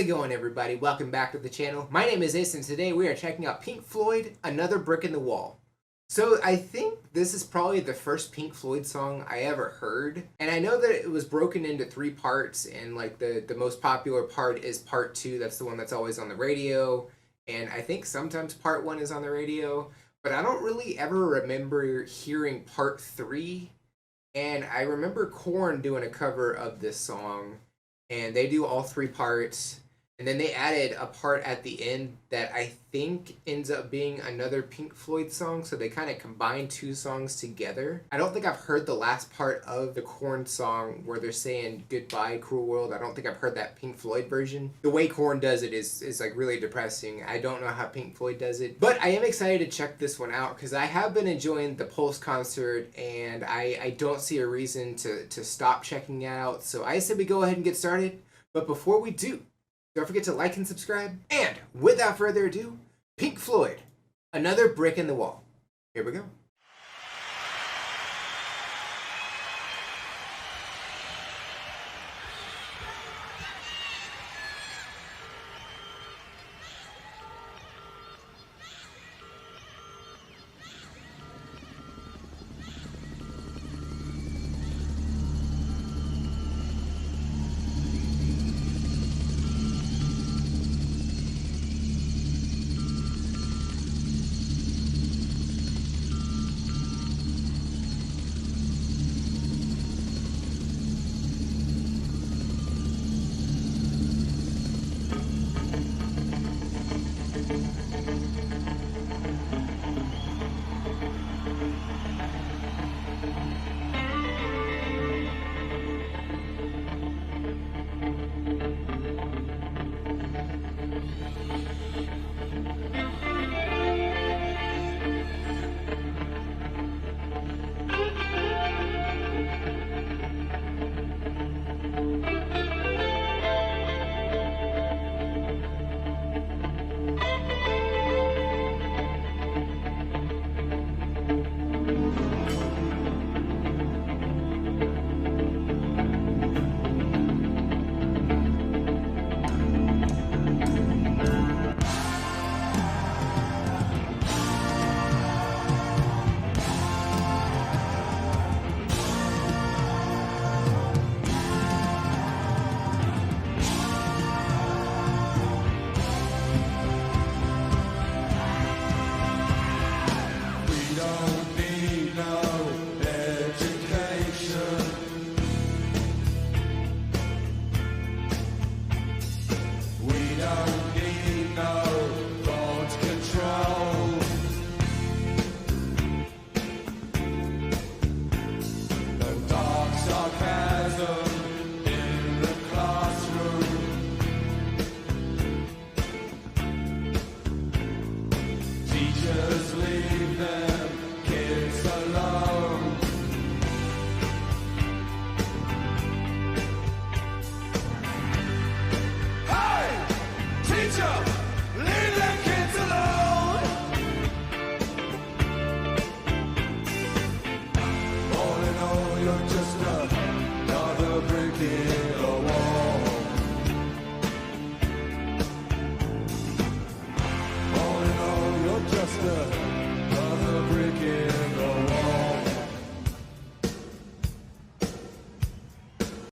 going, everybody? Welcome back to the channel. My name is Ace, and today we are checking out Pink Floyd, Another Brick in the Wall. So I think this is probably the first Pink Floyd song I ever heard, and I know that it was broken into 3 parts, and like the most popular part is part 2. That's the one that's always on the radio, and I think sometimes part 1 is on the radio, but I don't really ever remember hearing part 3. And I remember Korn doing a cover of this song, and they do all 3 parts, and then they added a part at the end that I think ends up being another Pink Floyd song, so they kind of combine 2 songs together. I don't think I've heard the last part of the Korn song where they're saying goodbye cruel world. I don't think I've heard that Pink Floyd version. The way Korn does it is like really depressing. I don't know how Pink Floyd does it, but I am excited to check this one out because I have been enjoying the Pulse concert, and I don't see a reason to stop checking it out, so I said we go ahead and get started. But before we do, don't forget to like and subscribe. And without further ado, Pink Floyd, Another Brick in the Wall. Here we go.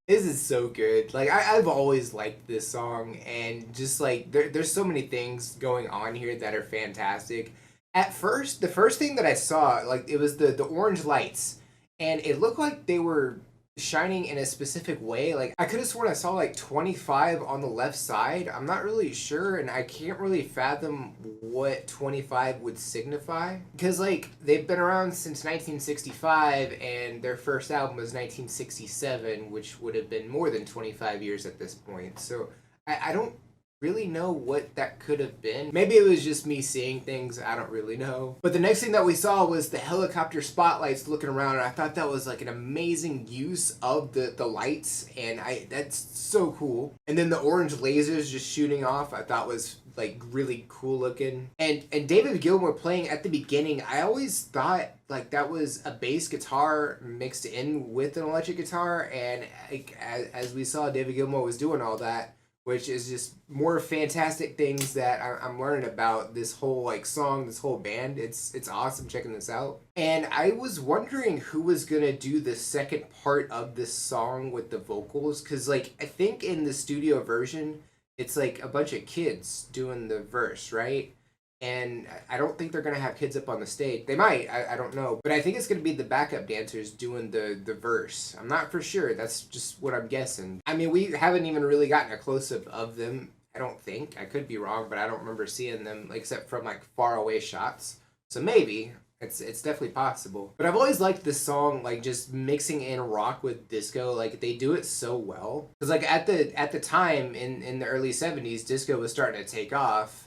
This is so good. Like, I've always liked this song, and just like there's so many things going on here that are fantastic. At first, the first thing that I saw, like, it was the orange lights, and it looked like they were shining in a specific way. Like, I could have sworn I saw like 25 on the left side. I'm not really sure, and I can't really fathom what 25 would signify, because like they've been around since 1965, and their first album was 1967, which would have been more than 25 years at this point. So I don't really know what that could have been. Maybe it was just me seeing things, I don't really know. But the next thing that we saw was the helicopter spotlights looking around, and I thought that was like an amazing use of the lights, and that's so cool. And then the orange lasers just shooting off, I thought was like really cool looking. And David Gilmour playing at the beginning, I always thought like that was a bass guitar mixed in with an electric guitar, and like, as we saw, David Gilmour was doing all that which is just more fantastic things that I'm learning about this whole like song, this whole band. It's awesome checking this out. And I was wondering who was gonna do the second part of this song with the vocals, because like I think in the studio version, it's like a bunch of kids doing the verse, right? And I don't think they're gonna have kids up on the stage. They might, I don't know, but I think it's gonna be the backup dancers doing the verse. I'm not for sure. That's just what I'm guessing. I mean, we haven't even really gotten a close up of them. I don't think. I could be wrong, but I don't remember seeing them except from like far away shots. So maybe it's definitely possible. But I've always liked this song, like just mixing in rock with disco. Like they do it so well. Cause like at the time in the early '70s, disco was starting to take off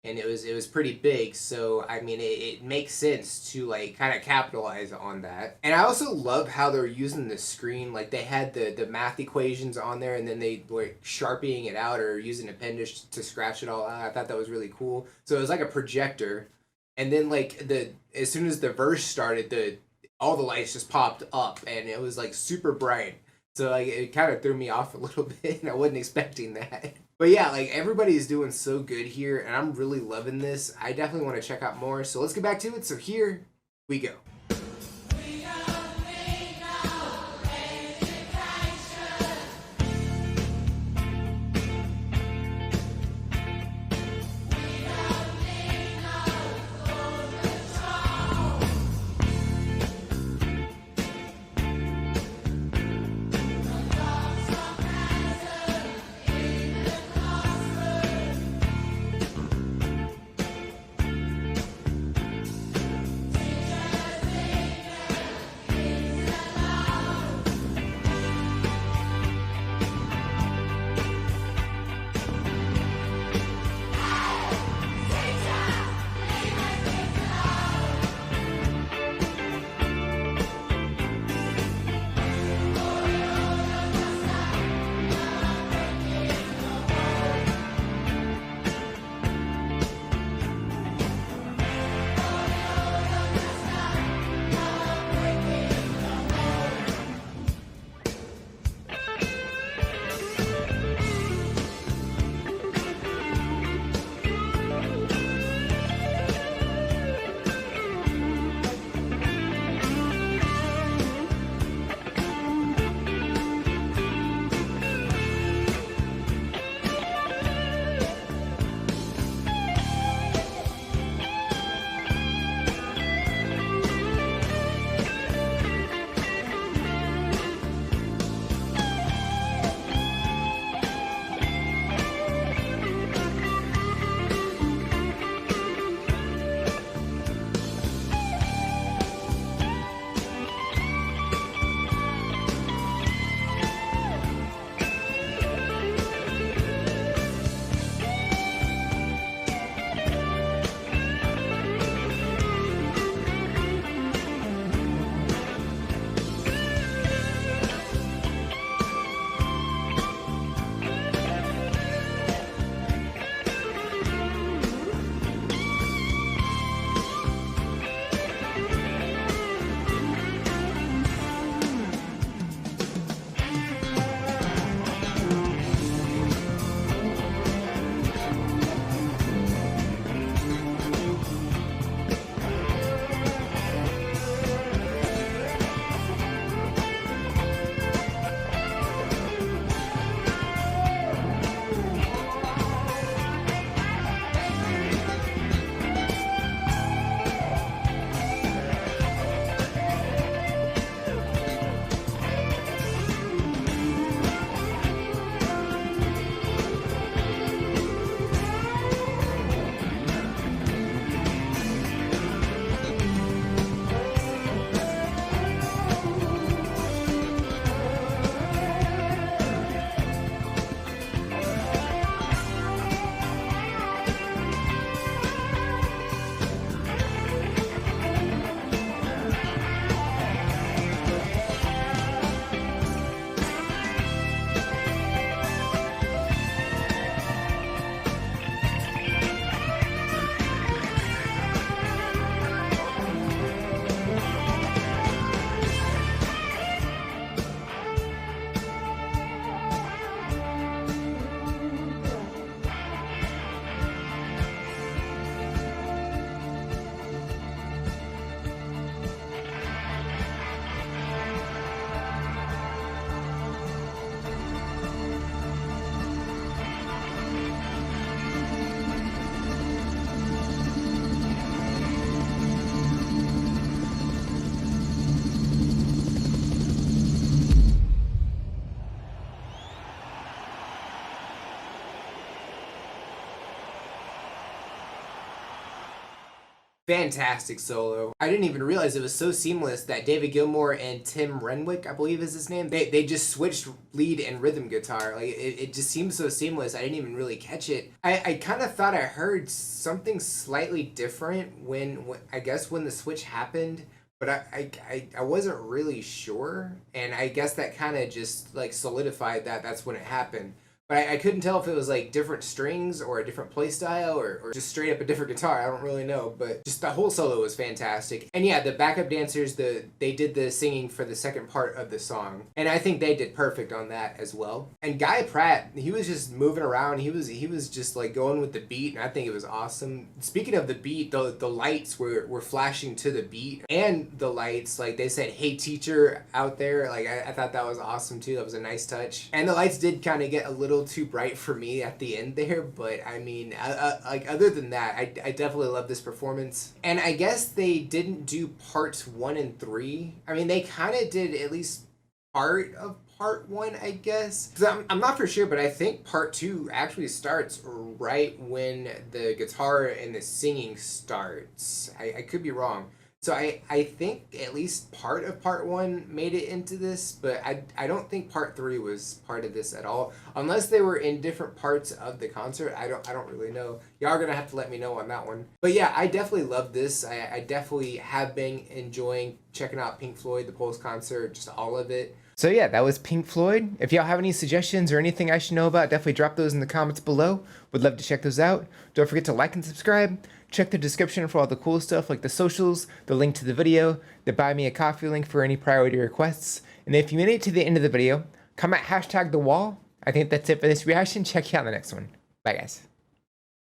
and it was pretty big. So I mean, it makes sense to like kind of capitalize on that. And I also love how they're using the screen. Like they had the math equations on there, and then they were sharpieing it out or using a pen to scratch it all out. I thought that was really cool. So it was like a projector, and then like as soon as the verse started, all the lights just popped up, and it was like super bright. So like it kind of threw me off a little bit, and I wasn't expecting that. But yeah, like everybody's doing so good here, and I'm really loving this. I definitely want to check out more. So let's get back to it. So here we go. Fantastic solo. I didn't even realize it was so seamless that David Gilmour and Tim Renwick, I believe is his name, they just switched lead and rhythm guitar. Like it just seems so seamless. I didn't even really catch it. I kind of thought I heard something slightly different when I guess when the switch happened, but I wasn't really sure, and I guess that kind of just like solidified that that's when it happened. But I couldn't tell if it was like different strings or a different play style or just straight up a different guitar. I don't really know, but just the whole solo was fantastic. And yeah, the backup dancers, they did the singing for the second part of the song, and I think they did perfect on that as well. And Guy Pratt, he was just moving around. He was just like going with the beat, and I think it was awesome. Speaking of the beat, the lights were flashing to the beat, and the lights, like they said, "Hey teacher" out there. Like I thought that was awesome too. That was a nice touch. And the lights did kind of get a little too bright for me at the end there, but I mean, like other than that, I definitely love this performance. And I guess they didn't do parts 1 and 3. I mean, they kind of did at least part of part 1, I guess. 'Cause I'm not for sure, but I think part 2 actually starts right when the guitar and the singing starts. I could be wrong. So I think at least part of part 1 made it into this, but I don't think part 3 was part of this at all. Unless they were in different parts of the concert. I don't really know. Y'all are gonna have to let me know on that one. But yeah, I definitely love this. I definitely have been enjoying checking out Pink Floyd, the Pulse concert, just all of it. So yeah, that was Pink Floyd. If y'all have any suggestions or anything I should know about, definitely drop those in the comments below. Would love to check those out. Don't forget to like and subscribe. Check the description for all the cool stuff like the socials, the link to the video, the buy me a coffee link for any priority requests. And if you made it to the end of the video, comment #thewall. I think that's it for this reaction. Check you out in the next one. Bye guys.